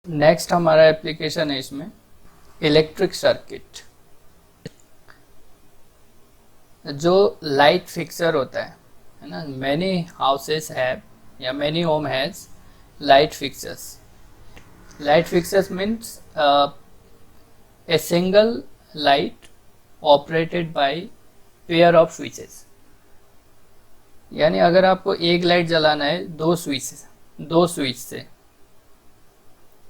Next हमारा application है इसमें इलेक्ट्रिक सर्किट। जो लाइट फिक्सर होता है ना, मैनी हाउसेस हैव या many home has light fixers. Light fixers means a single light operated by pair of switches. यानी अगर आपको एक लाइट जलाना है दो स्विच से,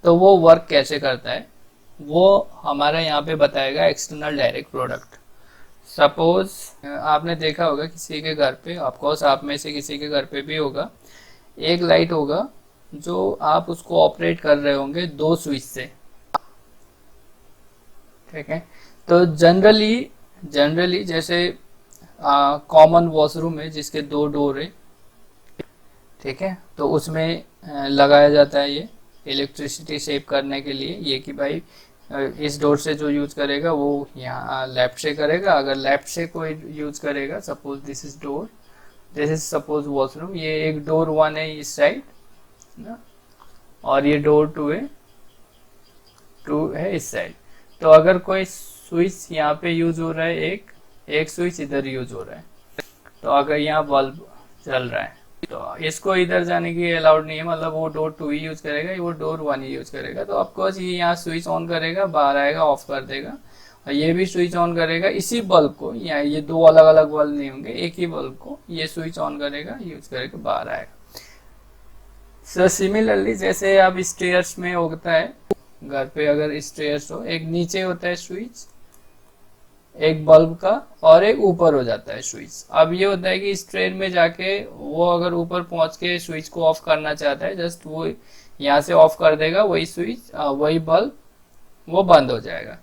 तो वो वर्क कैसे करता है वो हमारा यहाँ पे बताएगा एक्सटर्नल डायरेक्ट प्रोडक्ट। सपोज आपने देखा होगा किसी के घर पे, ऑफकोर्स आप में से किसी के घर पे भी होगा, एक लाइट होगा जो आप उसको ऑपरेट कर रहे होंगे दो स्विच से। ठीक है, तो जनरली जैसे कॉमन वॉशरूम है जिसके दो डोर है, ठीक है, तो उसमें लगाया जाता है ये इलेक्ट्रिसिटी सेव करने के लिए, ये कि भाई इस डोर से जो यूज करेगा वो यहाँ लेफ्ट से करेगा। अगर लेफ्ट से कोई यूज करेगा, suppose this is door, this is suppose washroom, ये एक डोर 1 है इस साइड ना, और ये डोर 2 है इस साइड। तो अगर कोई स्विच यहाँ पे यूज हो रहा है, एक स्विच इधर यूज हो रहा है, तो अगर यहाँ बल्ब चल रहा है तो इसको इधर जाने की अलाउड नहीं है, मतलब वो डोर 2 ही यूज करेगा, वो डोर 1 ही यूज करेगा। तो ऑफकोर्स ये यहाँ स्विच ऑन करेगा, बाहर आएगा, ऑफ कर देगा, और ये भी स्विच ऑन करेगा इसी बल्ब को, यहाँ ये दो अलग अलग बल्ब नहीं होंगे, एक ही बल्ब को ये स्विच ऑन करेगा, यूज करेगा, बाहर आएगा। सो सिमिलरली जैसे अब स्टेयर्स में होता है, घर पे अगर स्टेयर्स हो, एक नीचे होता है स्विच एक बल्ब का, और एक ऊपर हो जाता है स्विच। अब ये होता है कि इस ट्रेन में जाके वो अगर ऊपर पहुंच के स्विच को ऑफ करना चाहता है, जस्ट वो यहाँ से ऑफ कर देगा, वही स्विच वही बल्ब वो बंद हो जाएगा,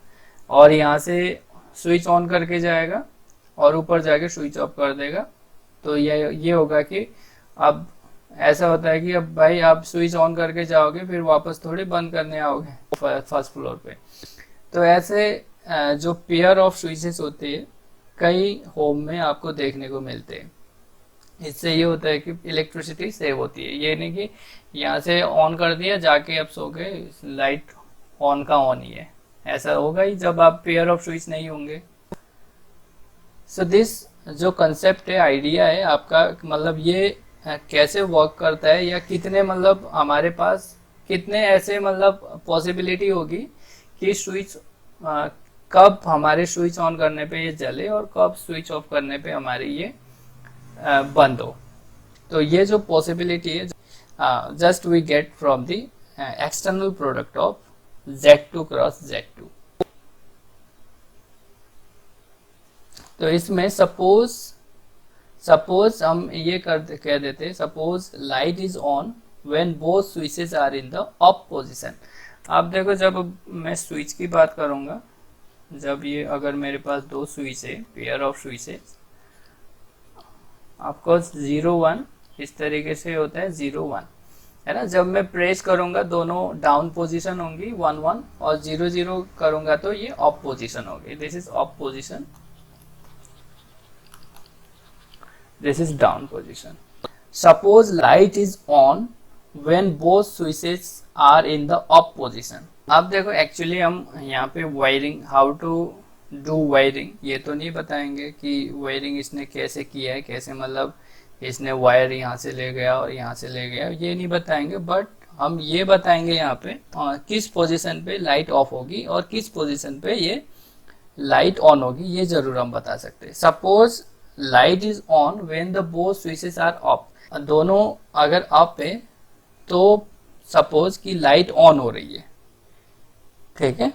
और यहाँ से स्विच ऑन करके जाएगा और ऊपर जाके स्विच ऑफ कर देगा। तो ये होगा कि अब ऐसा होता है कि अब भाई आप स्विच ऑन करके जाओगे, फिर वापस थोड़ी बंद करने आओगे फर्स्ट फ्लोर पे। तो ऐसे जो पेयर ऑफ स्विचेस होते हैं कई होम में आपको देखने को मिलते हैं। इससे ये होता है कि इलेक्ट्रिसिटी सेव होती है। ये नहीं कि यहाँ से ऑन कर दिया जाके अब सो गए, लाइट ऑन का ऑन ही है, ऐसा होगा ही जब आप पेयर ऑफ स्विच नहीं होंगे। सो दिस जो कंसेप्ट है, आइडिया है आपका, मतलब ये कैसे वर्क करता है, या कितने मतलब हमारे पास कितने ऐसे मतलब पॉसिबिलिटी होगी कि स्विच कब हमारे स्विच ऑन करने पे ये जले और कब स्विच ऑफ करने पे हमारे ये बंद हो। तो ये जो पॉसिबिलिटी है just we get from the external product of Z2 cross Z2। तो इसमें सपोज हम ये कह देते, suppose light is on when both switches are in the up position. आप देखो जब मैं स्विच की बात करूंगा, जब ये अगर मेरे पास दो स्विच है, पेयर ऑफ स्विचेस, ऑफकोर्स 0 1 इस तरीके से होता है, 0 1 है ना। जब मैं प्रेस करूंगा दोनों डाउन पोजीशन होंगी 1 1, और 0 0 करूंगा तो ये अप पोजीशन होगी, this is up position, this is down position. Suppose light is on when both switches are in the up position. अब देखो एक्चुअली हम यहाँ पे wiring, how to do wiring, ये तो नहीं बताएंगे कि वायरिंग इसने कैसे किया है, कैसे मतलब इसने वायर यहाँ से ले गया और यहाँ से ले गया, ये नहीं बताएंगे। बट हम ये बताएंगे यहाँ पे किस पोजीशन पे लाइट ऑफ होगी और किस पोजीशन पे ये लाइट ऑन होगी, ये जरूर हम बता सकते हैं। Suppose light is on when the both switches are up, दोनों अगर अप है तो सपोज कि लाइट ऑन हो रही है, ठीक है।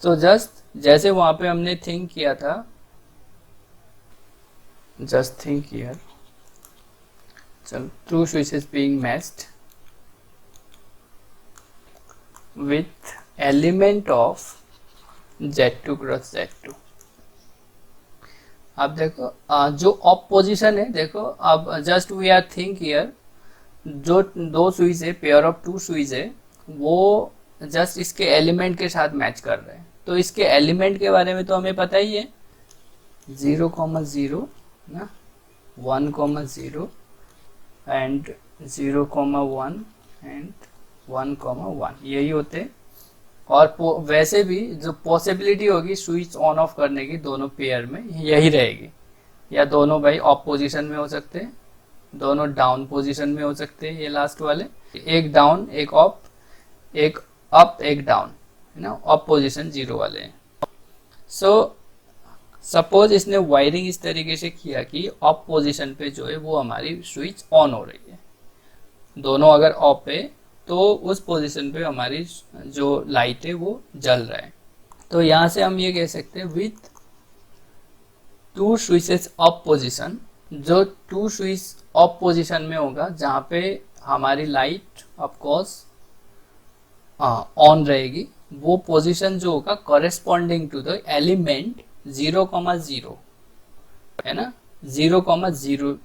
तो जस्ट जैसे वहां पे हमने थिंक किया था, जस्ट थिंक हियर, चल two switches being matched with element of Z2 cross Z2। अब देखो जो अप पोजीशन है, देखो अब just we are think here, जो दो स्विच है, पेयर ऑफ 2 स्विच है, वो जस्ट इसके एलिमेंट के साथ मैच कर रहे हैं। तो इसके एलिमेंट के बारे में तो हमें पता ही है, 0 0 ना, 1 0 एंड 0 1 एंड 1,1 यही होते हैं। और वैसे भी जो पॉसिबिलिटी होगी स्विच ऑन ऑफ करने की दोनों पेयर में यही रहेगी, या दोनों भाई ऑफ पोजीशन में हो सकते हैं, दोनों डाउन पोजीशन में हो सकते हैं, ये लास्ट वाले एक डाउन एक ऑफ, एक अप एक डाउन, है ना, ऑफ पोजीशन 0 वाले हैं। सो सपोज इसने वायरिंग इस तरीके से किया कि ऑफ पोजीशन पे जो है वो हमारी स्विच ऑन हो रही है, दोनों अगर ऑफ है तो उस पोजीशन पे हमारी जो लाइट है वो जल रहा है। तो यहां से हम ये कह सकते हैं with to switches of position, जो टू स्विच ऑफ पोजीशन में होगा जहां पे हमारी लाइट ऑफ कोर्स ऑन रहेगी, वो पोजीशन जो होगा कॉरेस्पॉन्डिंग टू द एलिमेंट 0,0 है ना, 0,0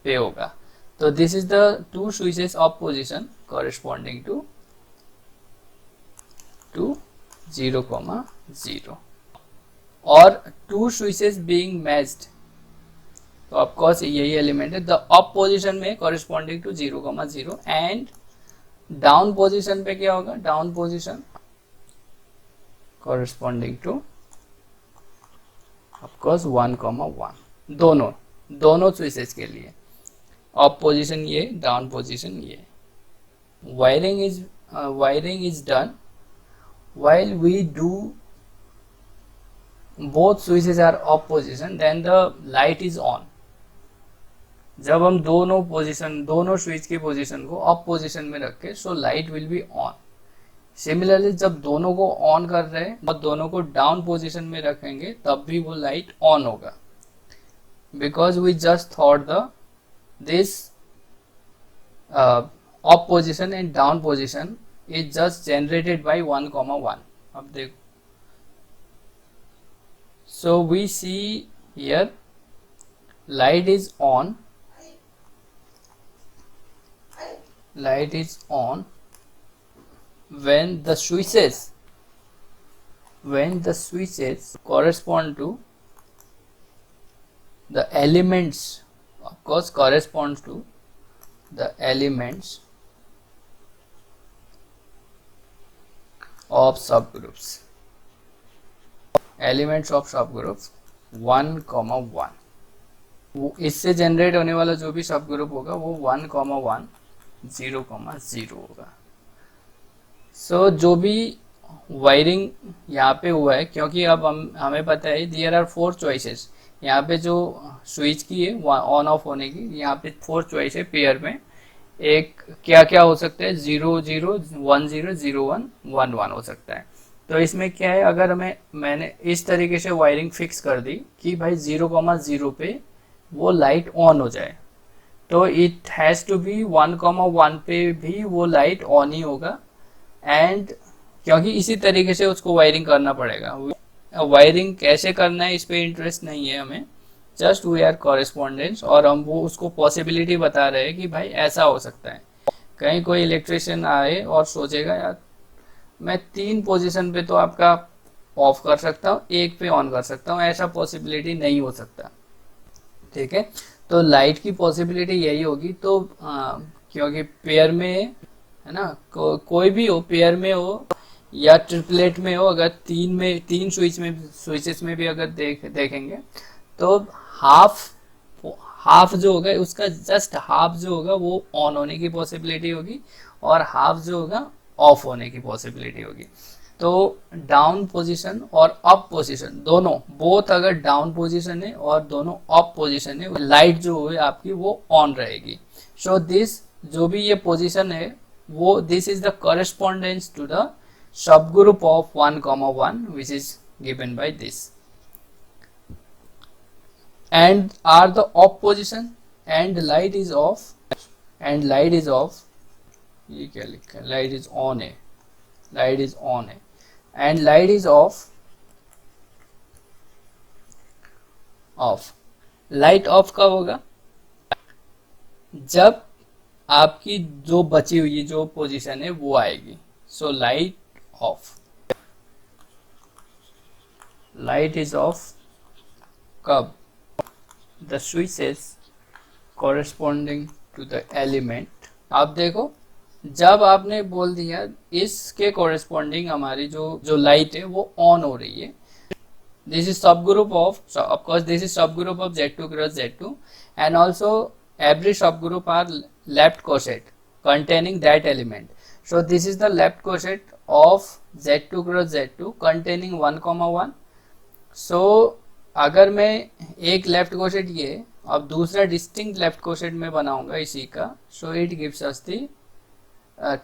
पे होगा। तो this is the two switches of position corresponding to 0,0 और टू स्विचेस बीइंग मैच्ड, तो ऑफ कोर्स यही एलिमेंट है। द अप पोजीशन में corresponding to 0,0 and down position पे क्या होगा, down position corresponding to of course 1,1 दोनों स्विचेस के लिए, अप पोजीशन ये, डाउन पोजीशन ये। Wiring is done while we do both switches are off position then the light is on। जब हम दोनों स्विच की पोजीशन को ऑफ पोजीशन में रखें so light will be on. Similarly जब दोनों को ऑन कर रहे हैं और दोनों को डाउन पोजीशन में रखेंगे तब भी वो लाइट ऑन होगा, because we just thought this of position and down position is just generated by 1,1। अब देखो, so we see here light is on when the switches correspond to the elements, of course corresponds to the elements of subgroups, elements of subgroup 1,1। इससे generate होने वाला जो भी सब group होगा वो 1,1 0,0 होगा। सो जो भी वायरिंग यहाँ पे हुआ है, क्योंकि अब हमें पता है देयर आर 4 चॉइसेस, यहाँ पे जो स्विच की है ऑन ऑफ होने की, यहाँ पे 4 चॉइस है पेयर में, एक क्या क्या हो सकता है 0 0 1 0 0 1 1 1 हो सकता है। तो इसमें क्या है, अगर मैंने इस तरीके से वायरिंग फिक्स कर दी कि भाई 0,0 पे वो लाइट ऑन हो जाए, तो इट हैज टू बी 1,1 पे भी वो लाइट ऑन ही होगा। एंड क्योंकि इसी तरीके से उसको वायरिंग करना पड़ेगा। वायरिंग कैसे करना है इस पे इंटरेस्ट नहीं है हमें, जस्ट वी आर कॉरेस्पॉन्डेंस, और हम वो उसको पॉसिबिलिटी बता रहे हैं कि भाई ऐसा हो सकता है। कहीं कोई इलेक्ट्रिशियन आए और सोचेगा यार मैं 3 पोजीशन पे तो आपका ऑफ कर सकता हूँ, एक पे ऑन कर सकता हूँ, ऐसा पॉसिबिलिटी नहीं हो सकता। ठीक है, तो लाइट की पॉसिबिलिटी यही होगी। तो क्योंकि पेयर में है ना, कोई भी हो, पेयर में हो या ट्रिपलेट में हो, अगर 3 स्विचेस में भी अगर देखेंगे तो हाफ जो होगा उसका जस्ट हाफ जो होगा वो ऑन होने की पॉसिबिलिटी होगी और हाफ जो होगा ऑफ होने की पॉसिबिलिटी होगी। तो डाउन पोजीशन और अप पोजीशन दोनों, बोथ अगर डाउन पोजीशन है और दोनों अप पोजीशन है, लाइट जो है आपकी वो ऑन रहेगी। सो दिस जो भी ये पोजीशन है वो this is the correspondence to the subgroup of 1,1 which is given by this. And are the off position and light is off ये क्या लिखा है, लाइट इज ऑन है and light is of. Light of कब होगा, जब आपकी जो बची हुई जो पोजीशन है वो आएगी। सो लाइट इज ऑफ कब, the switches corresponding to the element। आप देखो जब आपने बोल दिया इसके कोरेस्पॉन्डिंग हमारी जो जो लाइट है वो ऑन हो रही है, this is subgroup of course this is subgroup of Z2 cross Z2, and also every subgroup are left coset containing that element. So this is the left coset of Z2 cross Z2 containing 1,1. So अगर मैं एक left coset ये अब दूसरा distinct left coset में बनाऊंगा इसी का, so it gives us the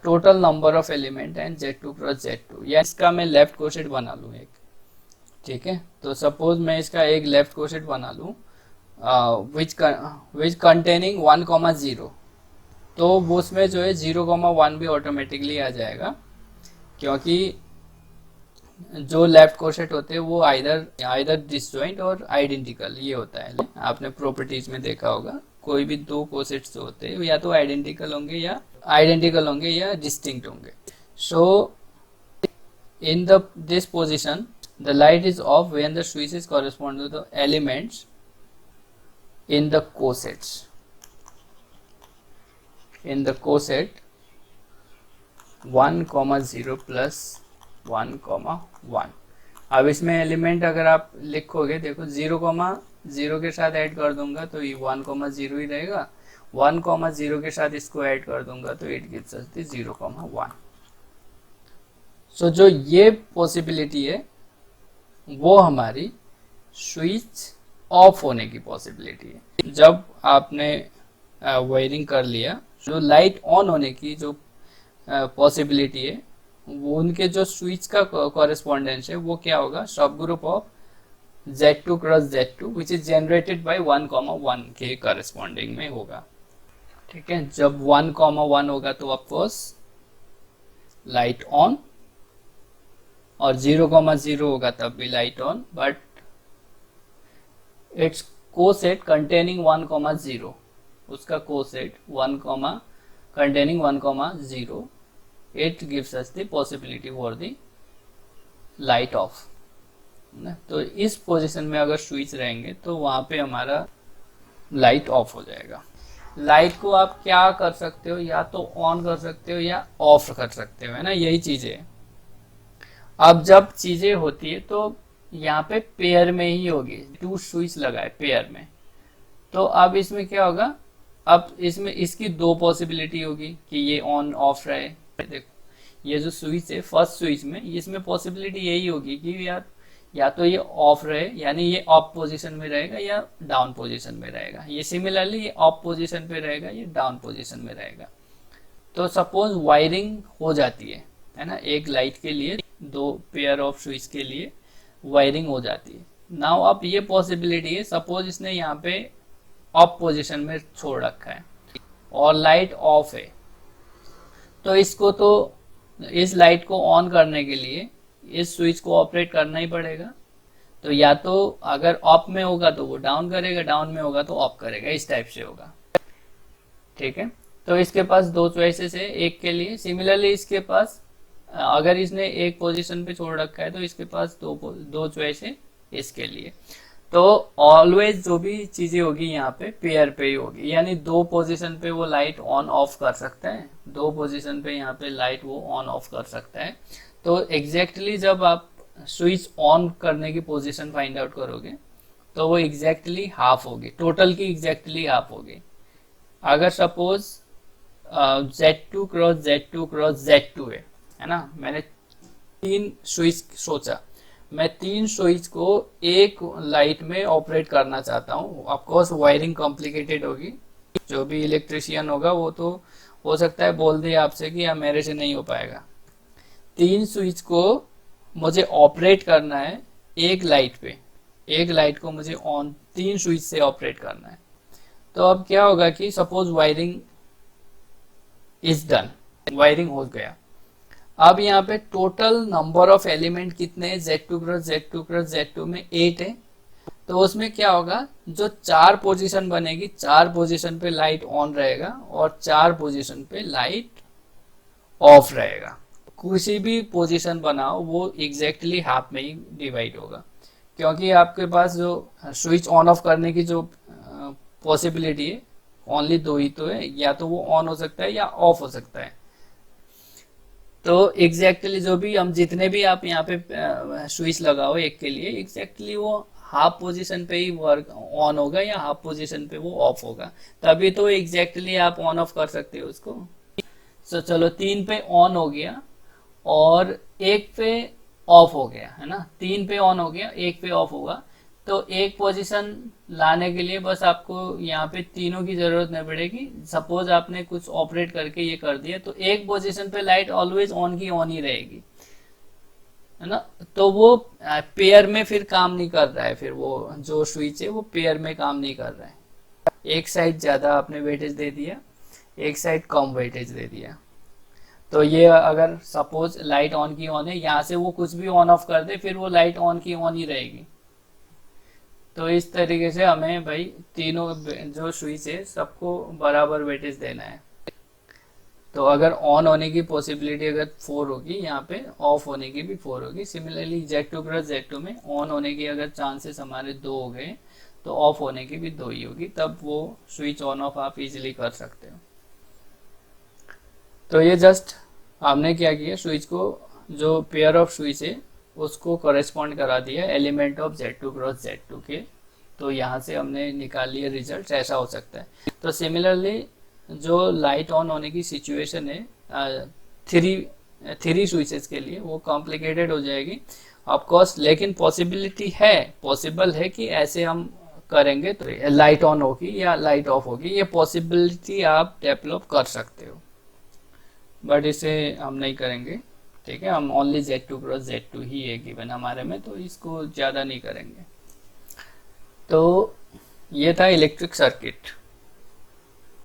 total number of element and Z2 cross Z2, या इसका मैं लेफ्ट कोसेट बना लूँ एक, ठीक है। तो सपोज मैं इसका एक लेफ्ट कोसेट बना लूँ विच कंटेनिंग 1,0, तो वो उसमें जो है 0,1 भी ऑटोमेटिकली आ जाएगा, क्योंकि जो लेफ्ट कोसेट होते हैं वो आइदर डिसजॉइंट और आइडेंटिकल ये होता है। आपने प्रॉपर्टीज में देखा होगा कोई भी दो कोसेट्स जो होते हैं या तो आइडेंटिकल होंगे या डिस्टिंक्ट होंगे। So in this position the light is off when the switches correspond to the elements in the cosets. In the coset 1,0 plus 1,1. अब इसमें एलिमेंट अगर आप लिखोगे, देखो 0,0 के साथ ऐड कर दूंगा तो ये 1,0 ही रहेगा, 1,0 के साथ इसको ऐड कर दूंगा तो इट गिव्स अस द 0,1. सो जो ये पॉसिबिलिटी है वो हमारी स्विच ऑफ होने की पॉसिबिलिटी है। जब आपने वायरिंग कर लिया, जो लाइट ऑन होने की जो पॉसिबिलिटी है वो उनके जो स्विच का कॉरेस्पॉन्डेंस है वो क्या होगा, सब group of Z2 cross Z2 which is generated by 1,1 के कॉरेस्पॉन्डिंग में होगा, ठीक है। जब 1,1 होगा तो ऑफकोर्स लाइट ऑन, और 0,0 होगा तब भी light on, but it's coset containing 1,0, उसका coset containing 1,0, it gives us the possibility for the light of. तो इस पोजीशन में अगर स्विच रहेंगे तो वहां पे हमारा लाइट ऑफ हो जाएगा। लाइट को आप क्या कर सकते हो, या तो ऑन कर सकते हो या ऑफ कर सकते हो, है ना, यही चीजें है। अब जब चीजें होती है तो यहाँ पे पेयर में ही होगी, 2 स्विच लगाए पेयर में, तो अब इसमें क्या होगा, अब इसमें इसकी 2 पॉसिबिलिटी होगी कि ये ऑन ऑफ रहे। देखो ये जो स्विच है फर्स्ट स्विच में, इसमें पॉसिबिलिटी यही होगी कि यार या तो ये ऑफ रहे, यानी ये अप पोजीशन में रहेगा या डाउन पोजीशन में रहेगा, ये सिमिलरली ये अप पोजीशन पे रहेगा, ये डाउन पोजीशन में रहेगा। तो सपोज वायरिंग हो जाती है ना, एक लाइट के लिए 2 पेयर ऑफ स्विच के लिए वायरिंग हो जाती है। नाउ अब ये पॉसिबिलिटी है, सपोज इसने यहाँ पे ऑफ पोजीशन में छोड़ रखा है और लाइट ऑफ है, तो इसको तो इस लाइट को ऑन करने के लिए इस स्विच को ऑपरेट करना ही पड़ेगा। तो या तो अगर ऑफ में होगा तो वो डाउन करेगा, डाउन में होगा तो ऑफ करेगा, इस टाइप से होगा, ठीक है। तो इसके पास 2 चॉइसेस है एक के लिए। सिमिलरली इसके पास अगर इसने एक पोजीशन पे छोड़ रखा है तो इसके पास 2 चॉइस है इसके लिए। तो ऑलवेज जो भी चीजें होगी यहाँ पे पेयर पे ही होगी, यानी 2 पोजीशन पे वो लाइट ऑन ऑफ कर सकता है, 2 पोजीशन पे यहाँ पे लाइट वो ऑन ऑफ कर सकता है। तो एग्जैक्टली जब आप स्विच ऑन करने की पोजीशन फाइंड आउट करोगे तो वो एग्जैक्टली हाफ होगी, टोटल की एग्जैक्टली हाफ होगी। अगर suppose Z2 cross Z2 cross Z2 है ना, मैंने 3 स्विच सोचा, मैं 3 स्विच को एक लाइट में ऑपरेट करना चाहता हूँ। ऑफकोर्स वायरिंग कॉम्प्लिकेटेड होगी, जो भी इलेक्ट्रिशियन होगा वो तो हो सकता है बोल दे आपसे कि यार मेरे से नहीं हो पाएगा। 3 स्विच को मुझे ऑपरेट करना है एक लाइट पे, एक लाइट को मुझे ऑन 3 स्विच से ऑपरेट करना है। तो अब क्या होगा कि suppose wiring is done, wiring हो गया। अब यहाँ पे टोटल नंबर ऑफ एलिमेंट कितने हैं, Z2 cross Z2 cross Z2 में 8 है। तो उसमें क्या होगा, जो 4 पोजीशन बनेगी, 4 पोजीशन पे लाइट ऑन रहेगा और 4 पोजीशन पे लाइट ऑफ रहेगा। किसी भी पोजीशन बनाओ वो एग्जैक्टली हाफ में ही डिवाइड होगा, क्योंकि आपके पास जो स्विच ऑन ऑफ करने की जो पॉसिबिलिटी है ओनली 2 ही तो है, या तो वो ऑन हो सकता है या ऑफ हो सकता है। तो एग्जैक्टली जो भी हम जितने भी आप यहाँ पे स्विच लगाओ एक के लिए, एग्जैक्टली वो हाफ पोजीशन पे ही वर्क ऑन होगा या हाफ पोजीशन पे वो ऑफ होगा, तभी तो एग्जैक्टली आप ऑन ऑफ कर सकते हो उसको। तो चलो 3 पे ऑन हो गया और 1 पे ऑफ हो गया, है ना, 3 पे ऑन हो गया 1 पे ऑफ होगा। तो एक पोजीशन लाने के लिए बस आपको यहाँ पे तीनों की जरूरत नहीं पड़ेगी। सपोज आपने कुछ ऑपरेट करके ये कर दिया, तो एक पोजीशन पे लाइट ऑलवेज ऑन की ऑन ही रहेगी, है ना। तो वो पेयर में फिर काम नहीं कर रहा है, फिर वो जो स्विच है वो पेयर में काम नहीं कर रहा है। एक साइड ज्यादा आपने वेटेज दे दिया, एक साइड कम वेटेज दे दिया। तो ये अगर सपोज लाइट ऑन की ऑन है, यहाँ से वो कुछ भी ऑन ऑफ कर दे फिर वो लाइट ऑन की ऑन ही रहेगी। तो इस तरीके से हमें भाई तीनों जो स्विच है सबको बराबर वेटेज देना है। तो अगर ऑन होने की पॉसिबिलिटी अगर 4 होगी, यहाँ पे ऑफ होने की भी 4 होगी। सिमिलरली Z2 क्रॉस Z2 में ऑन होने की अगर चांसेस हमारे 2 हो गए तो ऑफ होने की भी 2 ही होगी, तब वो स्विच ऑन ऑफ आप इजिली कर सकते हो। तो ये जस्ट हमने क्या किया, स्विच को जो पेयर ऑफ स्विच है उसको कॉरेस्पॉन्ड करा दिया element of Z2 cross Z2 के। तो यहाँ से हमने निकाल लिया रिजल्ट, ऐसा हो सकता है। तो सिमिलरली जो लाइट ऑन होने की सिचुएशन है थ्री स्विचेस के लिए, वो कॉम्प्लिकेटेड हो जाएगी ऑफकोर्स, लेकिन पॉसिबिलिटी है, पॉसिबल है कि ऐसे हम करेंगे तो लाइट ऑन होगी या लाइट ऑफ होगी, ये पॉसिबिलिटी आप डेवलप कर सकते हो, बट इसे हम नहीं करेंगे। ठीक है, हम ओनली Z2 क्रॉस Z2 ही है गिवन हमारे में, तो इसको ज़्यादा नहीं करेंगे। तो ये था इलेक्ट्रिक सर्किट।